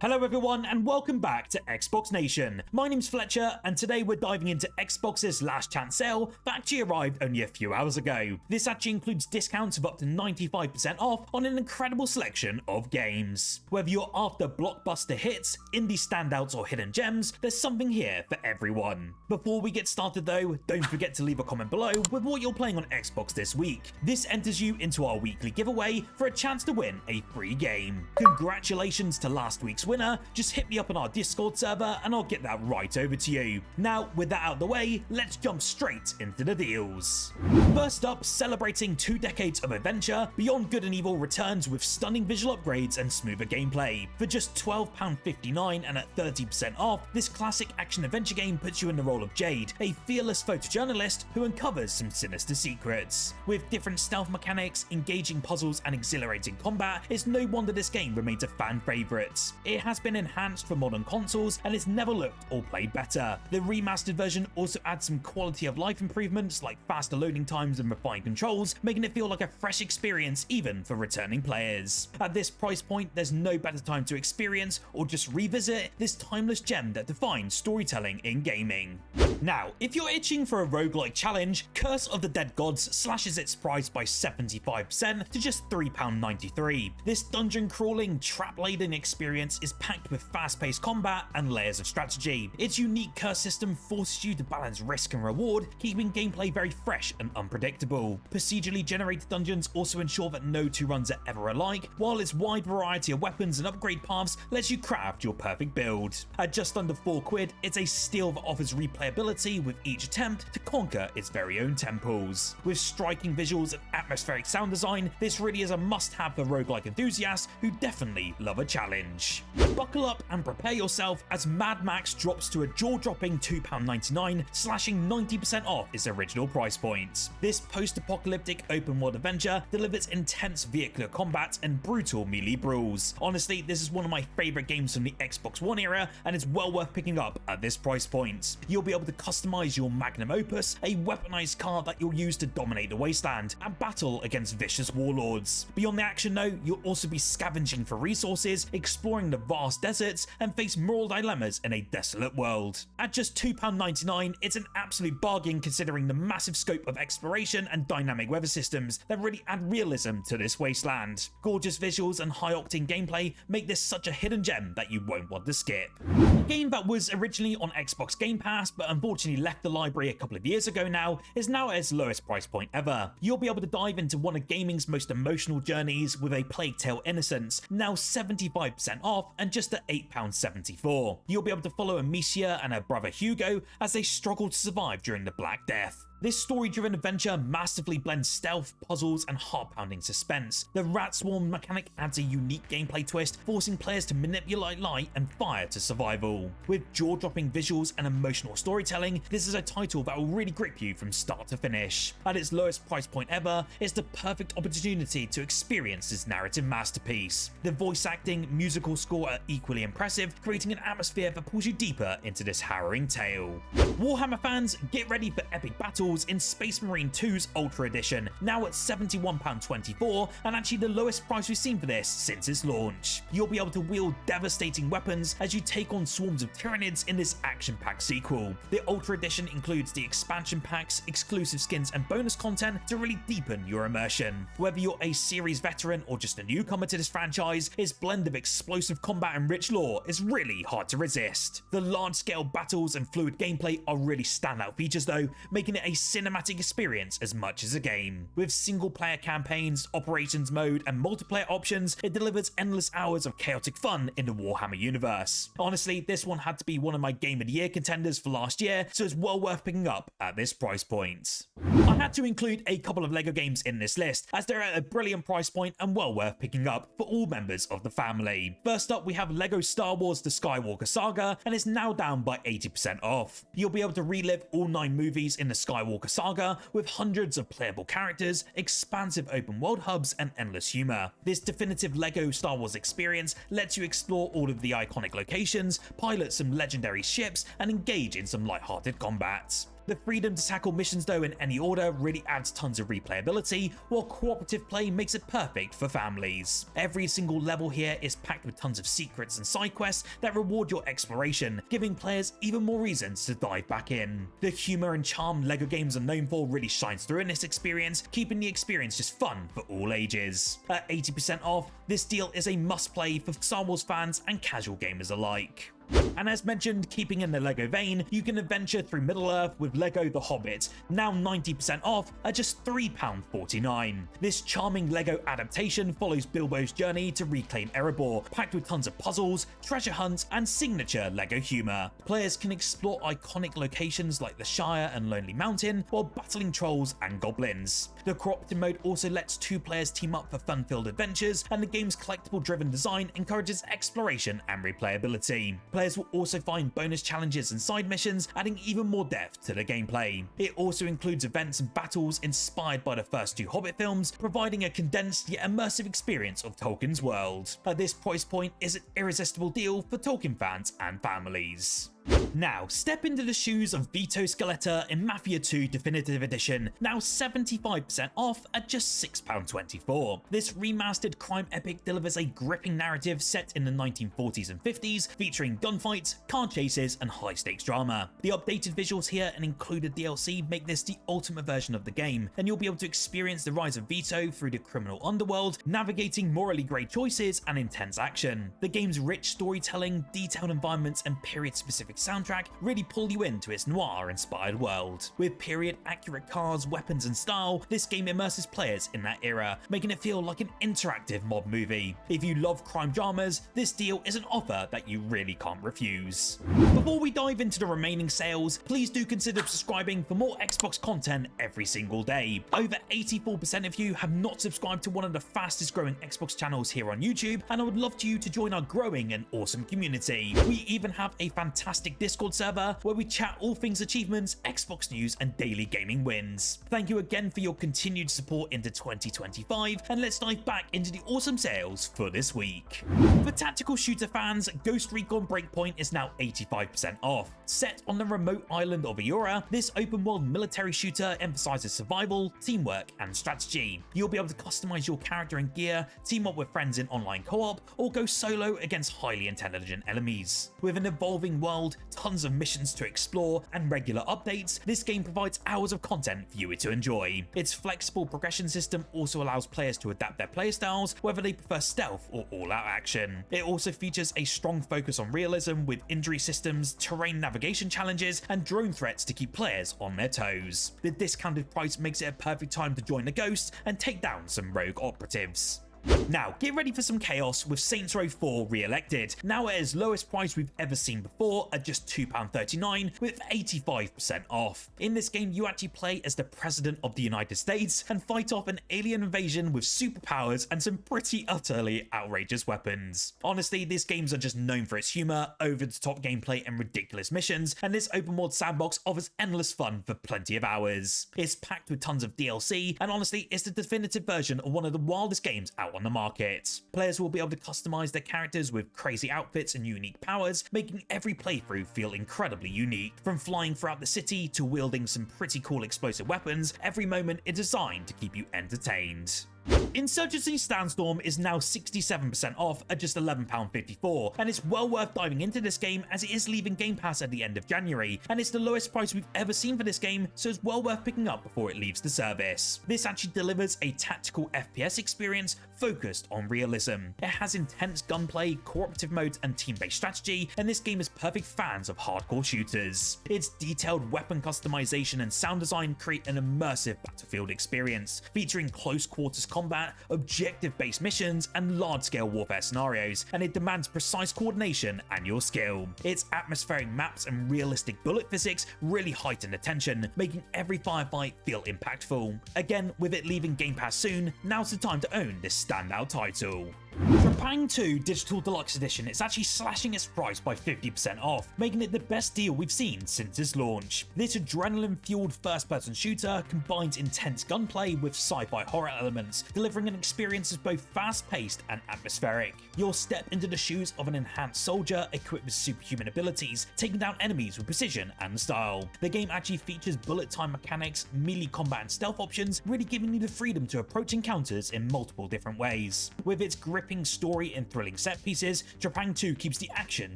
Hello everyone and welcome back to Xbox Nation. My name's Fletcher and today we're diving into Xbox's last chance sale that actually arrived only a few hours ago. This actually includes discounts of up to 95% off on an incredible selection of games. Whether you're after blockbuster hits, indie standouts or hidden gems, there's something here for everyone. Before we get started though, don't forget to leave a comment below with what you're playing on Xbox this week. This enters you into our weekly giveaway for a chance to win a free game. Congratulations to last week's winner, just hit me up on our Discord server and I'll get that right over to you. Now, with that out of the way, let's jump straight into the deals. First up, celebrating 2 decades of adventure, Beyond Good and Evil returns with stunning visual upgrades and smoother gameplay. For just £12.59 and at 30% off, this classic action-adventure game puts you in the role of Jade, a fearless photojournalist who uncovers some sinister secrets. With different stealth mechanics, engaging puzzles and exhilarating combat, it's no wonder this game remains a fan favourite. It has been enhanced for modern consoles and it's never looked or played better. The remastered version also adds some quality of life improvements like faster loading times and refined controls, making it feel like a fresh experience even for returning players. At this price point, there's no better time to experience or just revisit this timeless gem that defines storytelling in gaming. Now, if you're itching for a roguelike challenge, Curse of the Dead Gods slashes its price by 75% to just £3.93. This dungeon crawling, trap-laden experience is packed with fast-paced combat and layers of strategy. Its unique curse system forces you to balance risk and reward, keeping gameplay very fresh and unpredictable. Procedurally generated dungeons also ensure that no two runs are ever alike, while its wide variety of weapons and upgrade paths lets you craft your perfect build. At just under £4, it's a steal that offers replayability with each attempt to conquer its very own temples. With striking visuals and atmospheric sound design, this really is a must-have for roguelike enthusiasts who definitely love a challenge. Buckle up and prepare yourself as Mad Max drops to a jaw-dropping £2.99, slashing 90% off its original price point. This post-apocalyptic open-world adventure delivers intense vehicular combat and brutal melee brawls. Honestly, this is one of my favourite games from the Xbox One era and it's well worth picking up at this price point. You'll be able to customize your magnum opus, a weaponized car that you'll use to dominate the wasteland and battle against vicious warlords. Beyond the action though, you'll also be scavenging for resources, exploring the vast deserts and face moral dilemmas in a desolate world. At just £2.99, it's an absolute bargain considering the massive scope of exploration and dynamic weather systems that really add realism to this wasteland. Gorgeous visuals and high-octane gameplay make this such a hidden gem that you won't want to skip. A game that was originally on Xbox Game Pass but unfortunately left the library a couple of years ago now is now at its lowest price point ever. You'll be able to dive into one of gaming's most emotional journeys with a Plague Tale Innocence, now 75% off and just at £8.74. You'll be able to follow Amicia and her brother Hugo as they struggle to survive during the Black Death. This story-driven adventure masterfully blends stealth, puzzles, and heart-pounding suspense. The Rat Swarm mechanic adds a unique gameplay twist, forcing players to manipulate light and fire to survival. With jaw-dropping visuals and emotional storytelling, this is a title that will really grip you from start to finish. At its lowest price point ever, it's the perfect opportunity to experience this narrative masterpiece. The voice acting, musical score are equally impressive, creating an atmosphere that pulls you deeper into this harrowing tale. Warhammer fans, get ready for epic battles in Space Marine 2's Ultra Edition, now at £71.24 and actually the lowest price we've seen for this since its launch. You'll be able to wield devastating weapons as you take on swarms of Tyranids in this action-packed sequel. The Ultra Edition includes the expansion packs, exclusive skins and bonus content to really deepen your immersion. Whether you're a series veteran or just a newcomer to this franchise, its blend of explosive combat and rich lore is really hard to resist. The large-scale battles and fluid gameplay are really standout features though, making it a cinematic experience as much as a game. With single-player campaigns, operations mode, and multiplayer options, it delivers endless hours of chaotic fun in the Warhammer universe. Honestly, this one had to be one of my Game of the Year contenders for last year, so it's well worth picking up at this price point. I had to include a couple of LEGO games in this list, as they're at a brilliant price point and well worth picking up for all members of the family. First up, we have LEGO Star Wars The Skywalker Saga, and it's now down by 80% off. You'll be able to relive all 9 movies in the Skywalker Saga with hundreds of playable characters, expansive open world hubs, and endless humor. This definitive LEGO Star Wars experience lets you explore all of the iconic locations, pilot some legendary ships, and engage in some light-hearted combat. The freedom to tackle missions though in any order really adds tons of replayability, while cooperative play makes it perfect for families. Every single level here is packed with tons of secrets and side quests that reward your exploration, giving players even more reasons to dive back in. The humor and charm LEGO games are known for really shines through in this experience, keeping the experience just fun for all ages. At 80% off, this deal is a must-play for Star Wars fans and casual gamers alike. And as mentioned, keeping in the LEGO vein, you can adventure through Middle-earth with LEGO The Hobbit, now 90% off at just £3.49. This charming LEGO adaptation follows Bilbo's journey to reclaim Erebor, packed with tons of puzzles, treasure hunts, and signature LEGO humor. Players can explore iconic locations like the Shire and Lonely Mountain, while battling trolls and goblins. The cooperative mode also lets two players team up for fun-filled adventures, and the game's collectible-driven design encourages exploration and replayability. Players will also find bonus challenges and side missions, adding even more depth to the gameplay. It also includes events and battles inspired by the first two Hobbit films, providing a condensed yet immersive experience of Tolkien's world. At this price point is an irresistible deal for Tolkien fans and families. Now, step into the shoes of Vito Scaletta in Mafia 2 Definitive Edition, now 75% off at just £6.24. This remastered crime epic delivers a gripping narrative set in the 1940s and 50s, featuring gunfights, car chases, and high-stakes drama. The updated visuals here and included DLC make this the ultimate version of the game, and you'll be able to experience the rise of Vito through the criminal underworld, navigating morally grey choices and intense action. The game's rich storytelling, detailed environments, and period-specific soundtrack really pull you into its noir-inspired world. With period-accurate cars, weapons, and style, this game immerses players in that era, making it feel like an interactive mob movie. If you love crime dramas, this deal is an offer that you really can't refuse. Before we dive into the remaining sales, please do consider subscribing for more Xbox content every single day. Over 84% of you have not subscribed to one of the fastest growing Xbox channels here on YouTube, and I would love you to join our growing and awesome community. We even have a fantastic Discord server where we chat all things achievements, Xbox news, and daily gaming wins. Thank you again for your continued support into 2025, and let's dive back into the awesome sales for this week. For tactical shooter fans, Ghost Recon Breakpoint is now 85% off. Set on the remote island of Eora, this open-world military shooter emphasizes survival, teamwork, and strategy. You'll be able to customize your character and gear, team up with friends in online co-op, or go solo against highly intelligent enemies. With an evolving world, tons of missions to explore, and regular updates, this game provides hours of content for you to enjoy. Its flexible progression system also allows players to adapt their playstyles, whether they prefer stealth or all-out action. It also features a strong focus on realism with injury systems, terrain navigation challenges, and drone threats to keep players on their toes. The discounted price makes it a perfect time to join the Ghost and take down some rogue operatives. Now, get ready for some chaos with Saints Row 4 re-elected, now at its lowest price we've ever seen before at just £2.39 with 85% off. In this game, you actually play as the President of the United States and fight off an alien invasion with superpowers and some pretty utterly outrageous weapons. Honestly, these games are just known for its humor, over-the-top gameplay, and ridiculous missions, and this open world sandbox offers endless fun for plenty of hours. It's packed with tons of DLC, and honestly, it's the definitive version of one of the wildest games out on the market. Players will be able to customize their characters with crazy outfits and unique powers, making every playthrough feel incredibly unique. From flying throughout the city to wielding some pretty cool explosive weapons, every moment is designed to keep you entertained. Insurgency Sandstorm is now 67% off at just £11.54, and it's well worth diving into this game as it is leaving Game Pass at the end of January, and it's the lowest price we've ever seen for this game, so it's well worth picking up before it leaves the service. This actually delivers a tactical FPS experience focused on realism. It has intense gunplay, cooperative modes, and team-based strategy, and this game is perfect for fans of hardcore shooters. Its detailed weapon customization and sound design create an immersive battlefield experience, featuring close quarters combat, objective-based missions, and large-scale warfare scenarios, and it demands precise coordination and your skill. Its atmospheric maps and realistic bullet physics really heighten the tension, making every firefight feel impactful. Again, with it leaving Game Pass soon, now's the time to own this standout title. From Pang 2 Digital Deluxe Edition is actually slashing its price by 50% off, making it the best deal we've seen since its launch. This adrenaline-fueled first-person shooter combines intense gunplay with sci-fi horror elements, delivering an experience that's both fast-paced and atmospheric. You'll step into the shoes of an enhanced soldier equipped with superhuman abilities, taking down enemies with precision and style. The game actually features bullet time mechanics, melee combat and stealth options, really giving you the freedom to approach encounters in multiple different ways. With its gripping story and thrilling set pieces, Pang 2 keeps the action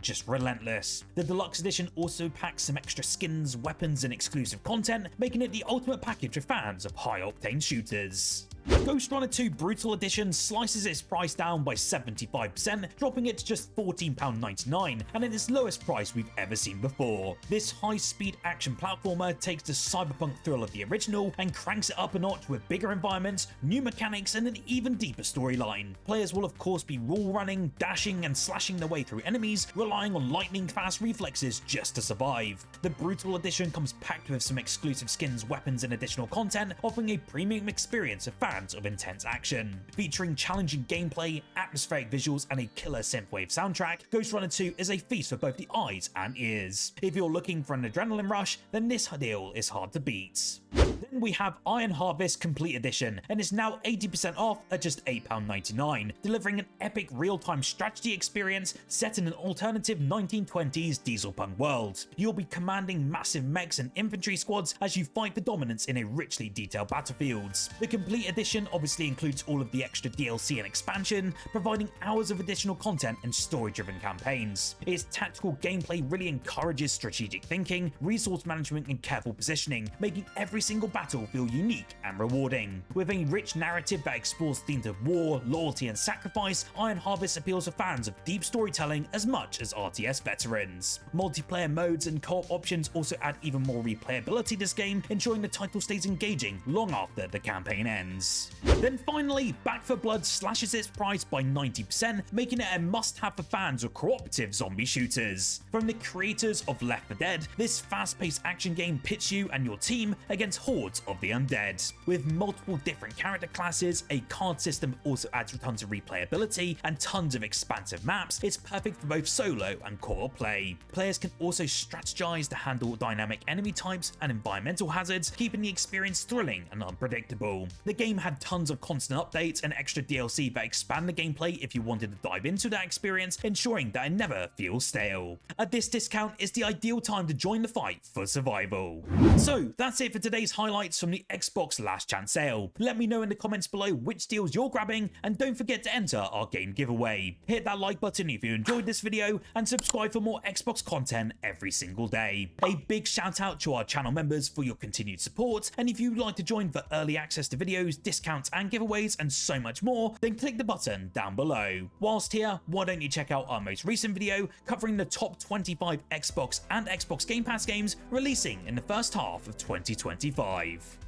just relentless. The deluxe edition also packs some extra skins, weapons and exclusive content, making it the ultimate package for fans of high-octane shooters. Ghostrunner 2 Brutal Edition slices its price down by 75%, dropping it to just £14.99, and at its lowest price we've ever seen before. This high-speed action platformer takes the cyberpunk thrill of the original and cranks it up a notch with bigger environments, new mechanics, and an even deeper storyline. Players will of course be wall running, dashing, and slashing their way through enemies, relying on lightning-fast reflexes just to survive. The Brutal Edition comes packed with some exclusive skins, weapons, and additional content, offering a premium experience for fans of intense action. Featuring challenging gameplay, atmospheric visuals, and a killer synthwave soundtrack, Ghostrunner 2 is a feast for both the eyes and ears. If you're looking for an adrenaline rush, then this deal is hard to beat. Then we have Iron Harvest Complete Edition, and it's now 80% off at just £8.99, delivering an epic real-time strategy experience set in an alternative 1920s dieselpunk world. You'll be commanding massive mechs and infantry squads as you fight for dominance in a richly detailed battlefields. The Complete Edition obviously includes all of the extra DLC and expansion, providing hours of additional content and story-driven campaigns. Its tactical gameplay really encourages strategic thinking, resource management, and careful positioning, making every single battle feel unique and rewarding. With a rich narrative that explores themes of war, loyalty, and sacrifice, Iron Harvest appeals to fans of deep storytelling as much as RTS veterans. Multiplayer modes and co-op options also add even more replayability to this game, ensuring the title stays engaging long after the campaign ends. Then finally, Back 4 Blood slashes its price by 90%, making it a must-have for fans of cooperative zombie shooters. From the creators of Left 4 Dead, this fast-paced action game pits you and your team against hordes of the undead. With multiple different character classes, a card system also adds tons of replayability, and tons of expansive maps, it's perfect for both solo and co-op play. Players can also strategize to handle dynamic enemy types and environmental hazards, keeping the experience thrilling and unpredictable. The game had tons of constant updates and extra DLC that expand the gameplay if you wanted to dive into that experience, ensuring that it never feels stale. At this discount, it's the ideal time to join the fight for survival. So that's it for today's highlights from the Xbox Last Chance sale. Let me know in the comments below which deals you're grabbing, and don't forget to enter our game giveaway. Hit that like button if you enjoyed this video, and subscribe for more Xbox content every single day. A big shout out to our channel members for your continued support, and if you'd like to join for early access to videos, discounts and giveaways, and so much more, then click the button down below. Whilst here, why don't you check out our most recent video covering the top 25 Xbox and Xbox Game Pass games releasing in the first half of 2025.